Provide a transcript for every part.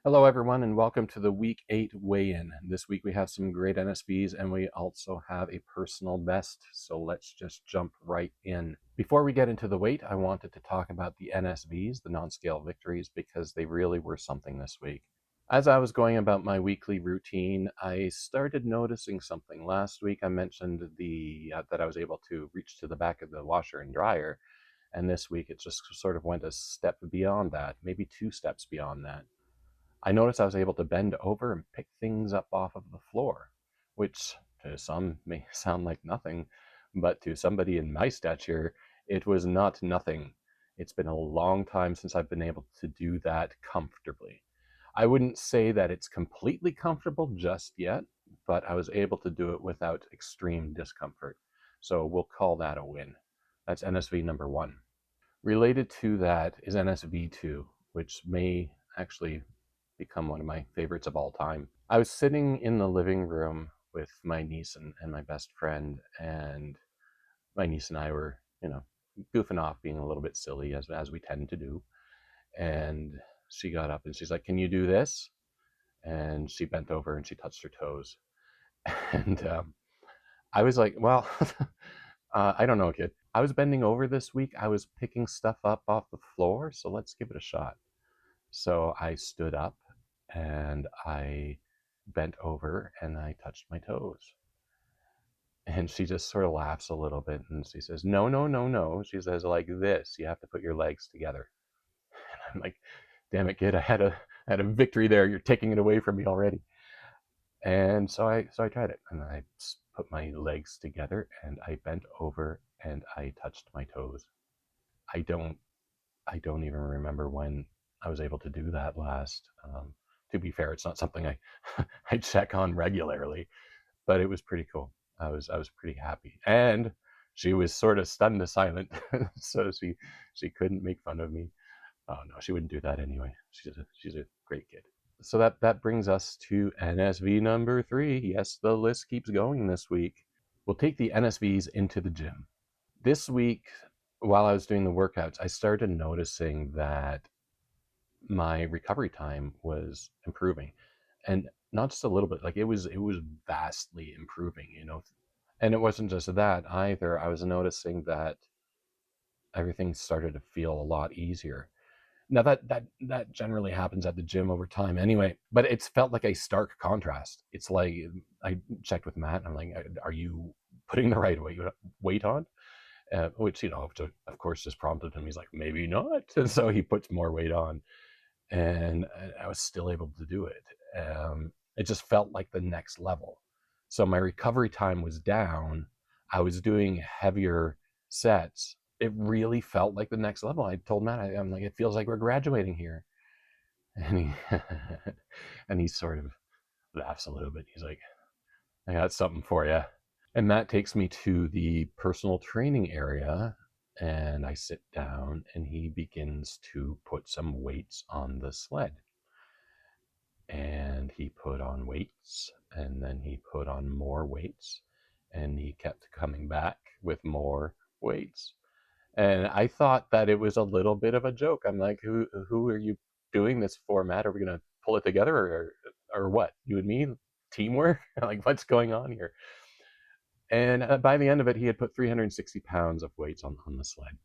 Hello, everyone, and welcome to the Week 8 weigh-in. This week we have some great NSVs, and we also have a personal best, so let's just jump right in. Before we get into the weight, I wanted to talk about the NSVs, the non-scale victories, because they really were something this week. As I was going about my weekly routine, I started noticing something. Last week I mentioned that I was able to reach to the back of the washer and dryer, and this week it just sort of went a step beyond that, maybe 2 steps beyond that. I noticed I was able to bend over and pick things up off of the floor, which to some may sound like nothing, but to somebody in my stature, it was not nothing. It's been a long time since I've been able to do that comfortably. I wouldn't say that it's completely comfortable just yet, but I was able to do it without extreme discomfort. So we'll call that a win. That's NSV number 1. Related to that is NSV 2, which may actually become one of my favorites of all time. I was sitting in the living room with my niece and my best friend, and my niece and I were, goofing off, being a little bit silly as we tend to do. And she got up and she's like, "Can you do this?" And she bent over and she touched her toes. And I was like, "Well, I don't know, kid. I was bending over this week. I was picking stuff up off the floor, so let's give it a shot." So I stood up and I bent over and I touched my toes. And she just sort of laughs a little bit and she says, "No, no, no, no." She says, "Like this. You have to put your legs together." And I'm like, "Damn it, kid. I had a victory there. You're taking it away from me already." And so I tried it and I put my legs together and I bent over and I touched my toes. I don't I don't even remember when I was able to do that last. To be fair, it's not something I I check on regularly, but it was pretty cool. I was pretty happy, and she was sort of stunned to silent, so she couldn't make fun of me. Oh no, she wouldn't do that anyway. She's a great kid. So that brings us to NSV number 3. Yes, the list keeps going this week. We'll take the NSVs into the gym. This week, while I was doing the workouts, I started noticing that my recovery time was improving, and not just a little bit, like it was vastly improving. And it wasn't just that either. I was noticing that everything started to feel a lot easier. Now that generally happens at the gym over time anyway, but it's felt like a stark contrast. It's like I checked with Matt and I'm like, "Are you putting the right weight on?" Which, of course, just prompted him. He's like, "Maybe not." And so he puts more weight on, and I was still able to do it. It just felt like the next level. So my recovery time was down. I was doing heavier sets. It really felt like the next level. I told Matt, I'm like, "It feels like we're graduating here." And he and he sort of laughs a little bit. He's like, "I got something for you." And that takes me to the personal training area. And I sit down and he begins to put some weights on the sled. And he put on weights and then he put on more weights and he kept coming back with more weights. And I thought that it was a little bit of a joke. I'm like, who are you doing this for, Matt? Are we gonna pull it together or what? You and me? Teamwork? Like, what's going on here? And by the end of it, he had put 360 pounds of weights on the sled.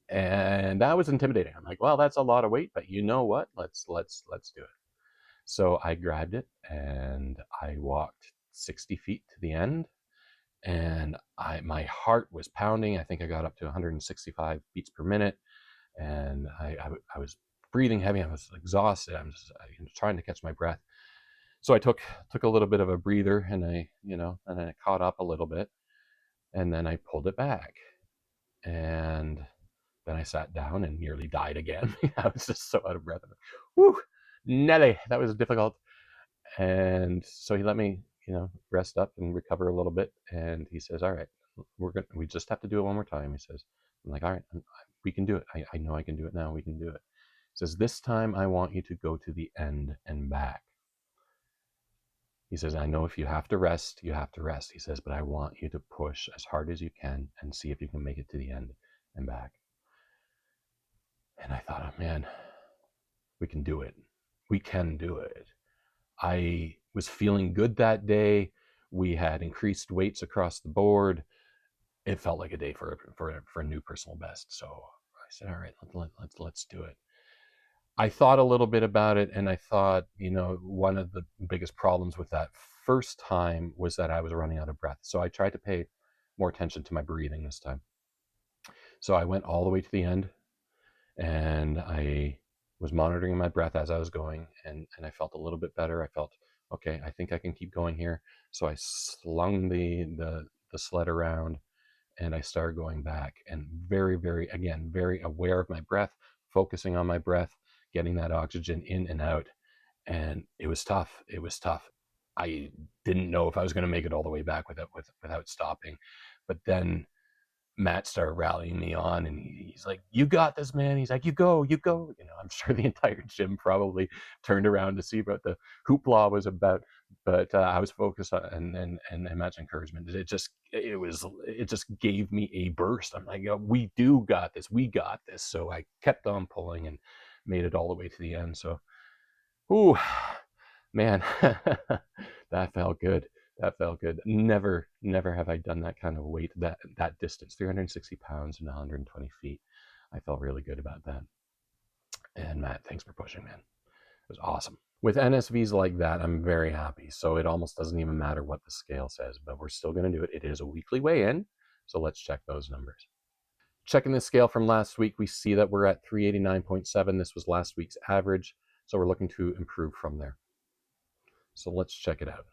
And that was intimidating. I'm like, "Well, that's a lot of weight, but you know what? Let's do it." So I grabbed it and I walked 60 feet to the end, and my heart was pounding. I think I got up to 165 beats per minute, and I was breathing heavy. I was exhausted. I'm just trying to catch my breath. So I took a little bit of a breather, and I caught up a little bit, and then I pulled it back, and then I sat down and nearly died again. I was just so out of breath. Whew, Nelly, that was difficult. And so he let me, rest up and recover a little bit. And he says, "All right, we just have to do it one more time." He says, I'm like, "All right, we can do it. I know I can do it now. We can do it." He says, "This time I want you to go to the end and back." He says, "I know if you have to rest, you have to rest." He says, "But I want you to push as hard as you can and see if you can make it to the end and back." And I thought, "Oh man, we can do it. we can do it. I was feeling good that day. We had increased weights across the board. It felt like a day for a new personal best. So I said, all right, let's do it. I thought a little bit about it, and I thought, one of the biggest problems with that first time was that I was running out of breath. So I tried to pay more attention to my breathing this time. So I went all the way to the end, and I was monitoring my breath as I was going, and I felt a little bit better. I felt, okay, I think I can keep going here. So I slung the sled around, and I started going back, and very, very, again, very aware of my breath, focusing on my breath, getting that oxygen in and out. And it was tough. It was tough. I didn't know if I was going to make it all the way back without stopping. But then Matt started rallying me on, and he's like, "You got this, man." He's like, "You go, you go." I'm sure the entire gym probably turned around to see what the hoopla was about, but I was focused on and Matt's encouragement. It just gave me a burst. I'm like, "We do got this. We got this." So I kept on pulling and made it all the way to the end. So, ooh, man, that felt good. That felt good. Never have I done that kind of weight, that distance, 360 pounds and 120 feet. I felt really good about that. And Matt, thanks for pushing, man. It was awesome. With NSVs like that, I'm very happy. So it almost doesn't even matter what the scale says, but we're still going to do it. It is a weekly weigh-in, so let's check those numbers. Checking the scale from last week, we see that we're at 389.7. This was last week's average, so we're looking to improve from there. So let's check it out.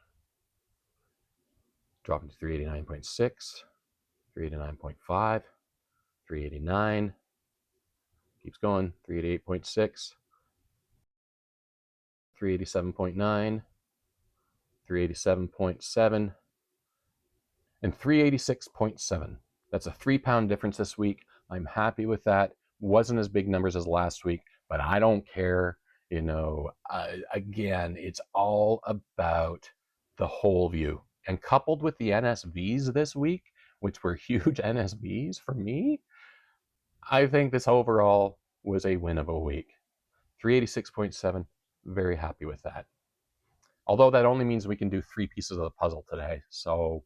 Dropping to 389.6, 389.5, 389. Keeps going. 388.6, 387.9, 387.7, and 386.7. That's a 3-pound difference this week. I'm happy with that. Wasn't as big numbers as last week, but I don't care. Again, it's all about the whole view. And coupled with the NSVs this week, which were huge NSVs for me, I think this overall was a win of a week. 386.7, very happy with that. Although that only means we can do 3 pieces of the puzzle today. So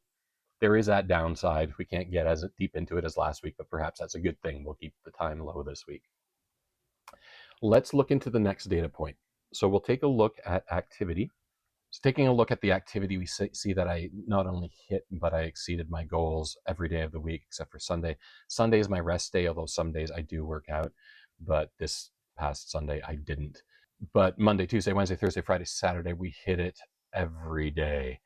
there is that downside. We can't get as deep into it as last week, but perhaps that's a good thing. We'll keep the time low this week. Let's look into the next data point. So we'll take a look at activity. So taking a look at the activity, we see that I not only hit, but I exceeded my goals every day of the week except for Sunday. Sunday is my rest day, although some days I do work out, but this past Sunday I didn't. But Monday, Tuesday, Wednesday, Thursday, Friday, Saturday, we hit it every day.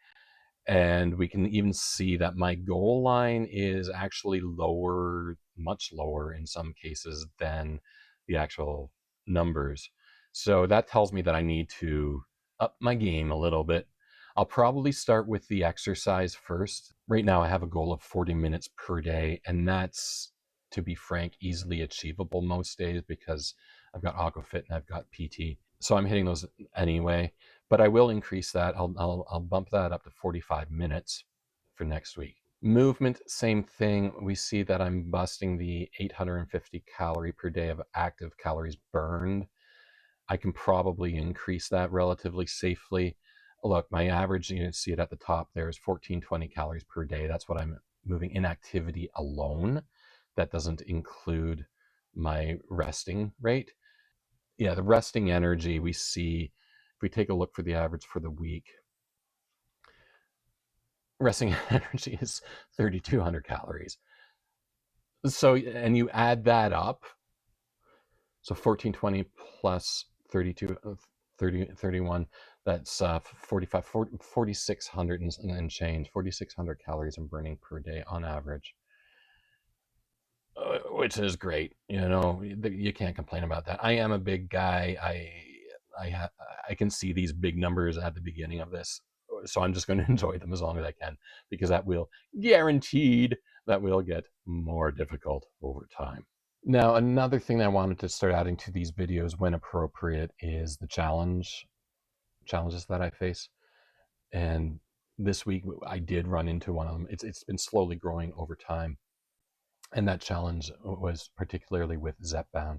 And we can even see that my goal line is actually lower, much lower in some cases than the actual numbers. So that tells me that I need to up my game a little bit. I'll probably start with the exercise first. Right now I have a goal of 40 minutes per day, and that's, to be frank, easily achievable most days because I've got Aquafit and I've got PT. So I'm hitting those anyway, but I will increase that. I'll bump that up to 45 minutes for next week. Movement, same thing. We see that I'm busting the 850 calorie per day of active calories burned. I can probably increase that relatively safely. Look, my average, you see it at the top there, is 1420 calories per day. That's what I'm moving in activity alone. That doesn't include my resting rate. Yeah, the resting energy we see, if we take a look for the average for the week, resting energy is 3,200 calories. So, and you add that up, so 1420 plus 32, 31, that's 45, 4,600 and change, 4,600 calories I'm burning per day on average. Which is great. You can't complain about that. I am a big guy. I I can see these big numbers at the beginning of this, so I'm just going to enjoy them as long as I can, because that will guaranteed that will get more difficult over time. Now, another thing that I wanted to start adding to these videos when appropriate is the challenges that I face. And this week I did run into one of them. It's been slowly growing over time. And that challenge was particularly with Zepbound.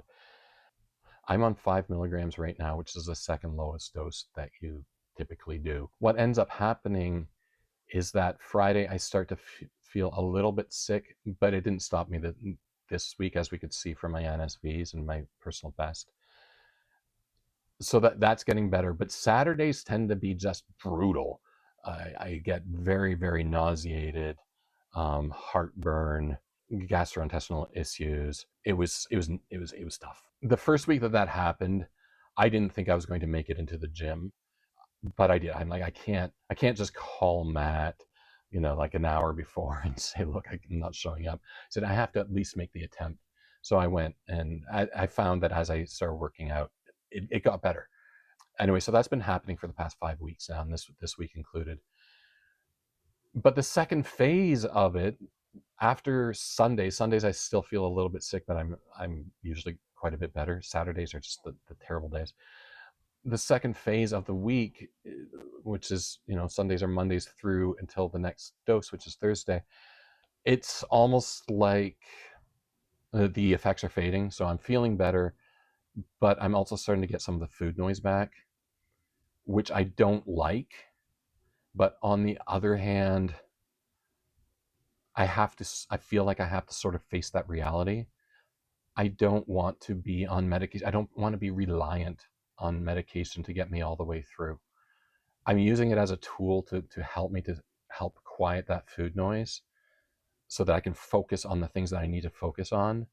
I'm on 5 milligrams right now, which is the second lowest dose that you typically do. What ends up happening is that Friday I start to feel a little bit sick, but it didn't stop me this week, as we could see from my NSVs and my personal best. So that's getting better, but Saturdays tend to be just brutal. I get very, very nauseated, heartburn, gastrointestinal issues. It was tough. The first week that happened, I didn't think I was going to make it into the gym, but I did. I'm like, I can't just call Matt, like an hour before and say, look, I'm not showing up. I said I have to at least make the attempt. So I went, and I found that as I started working out, it got better. Anyway, so that's been happening for the past 5 weeks now, and this week included. But the second phase of it, after Sundays I still feel a little bit sick, but I'm usually quite a bit better. Saturdays are just the terrible days. The second phase of the week, which is, Sundays or Mondays through until the next dose, which is Thursday, it's almost like the effects are fading. So I'm feeling better, but I'm also starting to get some of the food noise back, which I don't like. But on the other hand, I feel like I have to sort of face that reality. I don't want to be on medication. I don't want to be reliant on medication to get me all the way through. I'm using it as a tool to help me, to help quiet that food noise so that I can focus on the things that I need to focus on.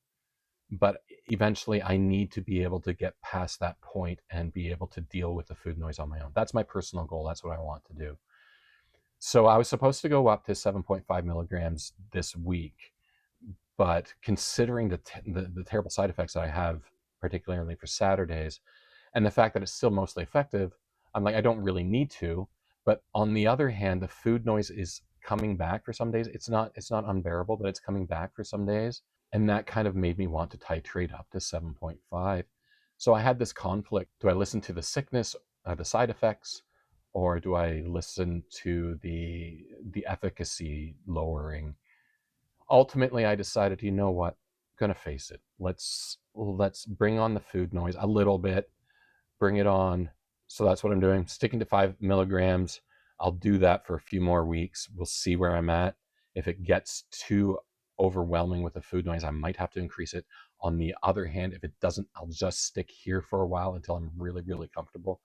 But eventually I need to be able to get past that point and be able to deal with the food noise on my own. That's my personal goal. That's what I want to do. So I was supposed to go up to 7.5 milligrams this week, but considering the terrible side effects that I have, particularly for Saturdays, and the fact that it's still mostly effective, I'm like, I don't really need to. But on the other hand, the food noise is coming back for some days. It's not unbearable, but it's coming back for some days, and that kind of made me want to titrate up to 7.5. So I had this conflict: do I listen to the sickness, the side effects, or do I listen to the efficacy lowering? Ultimately, I decided, you know what, I'm gonna face it. Let's bring on the food noise a little bit, bring it on. So that's what I'm doing, sticking to 5 milligrams. I'll do that for a few more weeks. We'll see where I'm at. If it gets too overwhelming with the food noise, I might have to increase it. On the other hand, if it doesn't, I'll just stick here for a while until I'm really, really comfortable,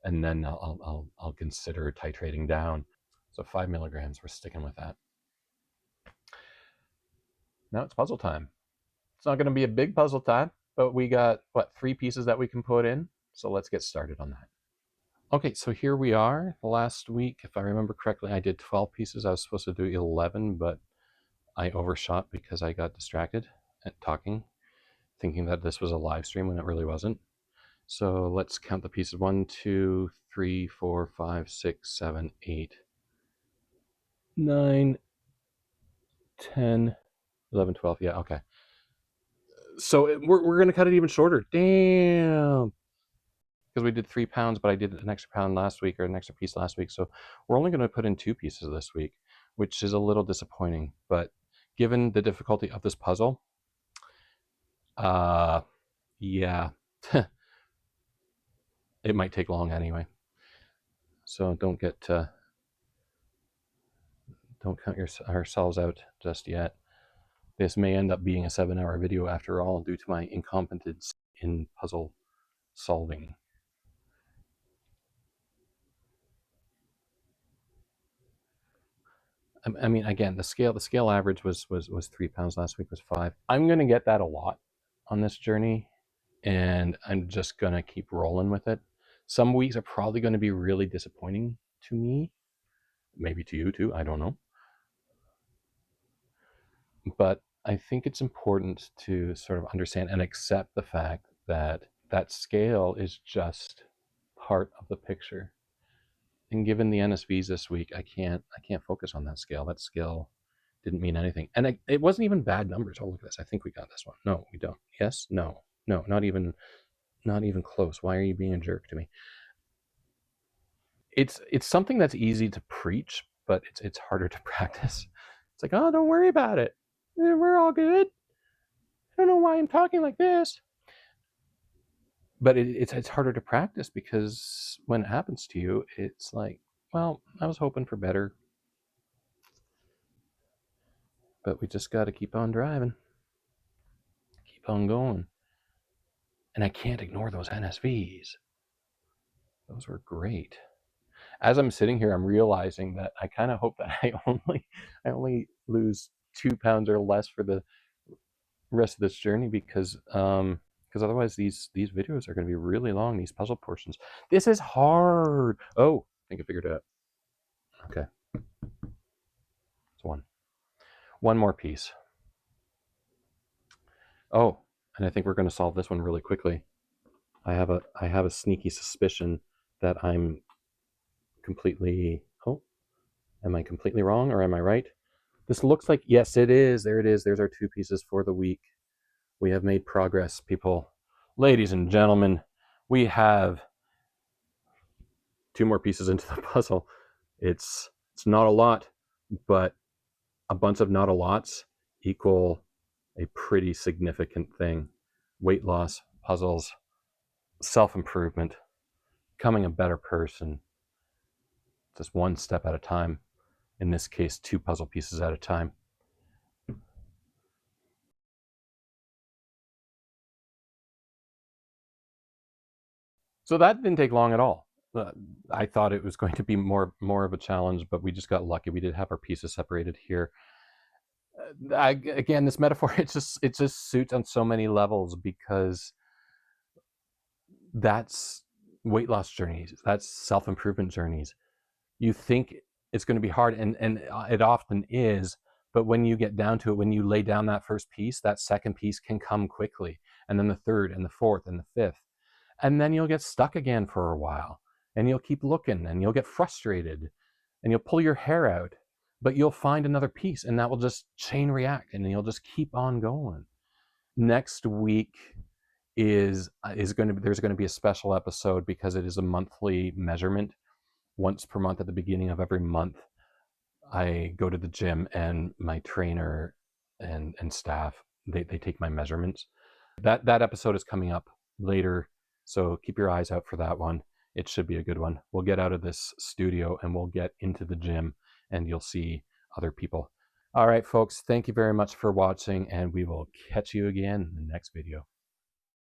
and then I'll consider titrating down. So 5 milligrams, we're sticking with that. Now it's puzzle time. It's not going to be a big puzzle time, but we got, 3 pieces that we can put in. So let's get started on that. Okay, so here we are. Last week, if I remember correctly, I did 12 pieces. I was supposed to do 11, but I overshot because I got distracted at talking, thinking that this was a live stream when it really wasn't. So let's count the pieces. 1, 2, 3, 4, 5, 6, 7, 8, 9, 10, 11, 12. Yeah, okay. So we're going to cut it even shorter. Damn. Because we did 3 pounds, but I did an extra pound last week, or an extra piece last week. So we're only going to put in 2 pieces this week, which is a little disappointing. But given the difficulty of this puzzle, yeah, it might take long anyway. So don't count ourselves out just yet. This may end up being a 7-hour video after all, due to my incompetence in puzzle solving. I mean, again, the scale average was 3 pounds. Last week was 5. I'm going to get that a lot on this journey, and I'm just going to keep rolling with it. Some weeks are probably going to be really disappointing to me, maybe to you too, I don't know. But I think it's important to sort of understand and accept the fact that that scale is just part of the picture. And given the NSVs this week, I can't focus on that scale. That scale didn't mean anything, and it wasn't even bad numbers. Oh, look at this! I think we got this one. No, we don't. Yes, no, not even close. Why are you being a jerk to me? It's something that's easy to preach, but it's harder to practice. It's like, oh, don't worry about it. We're all good. I don't know why I'm talking like this. But it's harder to practice because when it happens to you, it's like, well, I was hoping for better, but we just got to keep on driving, keep on going. And I can't ignore those NSVs. Those were great. As I'm sitting here, I'm realizing that I kind of hope that I only lose 2 pounds or less for the rest of this journey, because otherwise these videos are going to be really long. These puzzle portions. This is hard. Oh, I think I figured it out. Okay, it's one more piece. Oh, and I think we're going to solve this one really quickly. I have a sneaky suspicion that I'm completely. Oh, am I completely wrong or am I right? This looks like, yes, it is. There it is. There's our 2 pieces for the week. We have made progress, people. Ladies and gentlemen, we have 2 more pieces into the puzzle. It's not a lot, but a bunch of not a lots equal a pretty significant thing. Weight loss, puzzles, self-improvement, becoming a better person, just one step at a time. In this case, 2 puzzle pieces at a time. So that didn't take long at all. I thought it was going to be more of a challenge, but we just got lucky. We did have our pieces separated here. Again, this metaphor, it just suits on so many levels, because that's weight loss journeys, that's self-improvement journeys. You think it's going to be hard, and it often is, but when you get down to it, when you lay down that first piece, that second piece can come quickly, and then the third and the fourth and the fifth, and then you'll get stuck again for a while, and you'll keep looking, and you'll get frustrated, and you'll pull your hair out, but you'll find another piece, and that will just chain react, and you'll just keep on going. Next week is going to be, there's going to be a special episode, because it is a monthly measurement. Once per month, at the beginning of every month, I go to the gym, and my trainer and staff, they take my measurements. That episode is coming up later, so keep your eyes out for that one. It should be a good one. We'll get out of this studio and we'll get into the gym, and you'll see other people. All right, folks, thank you very much for watching, and we will catch you again in the next video.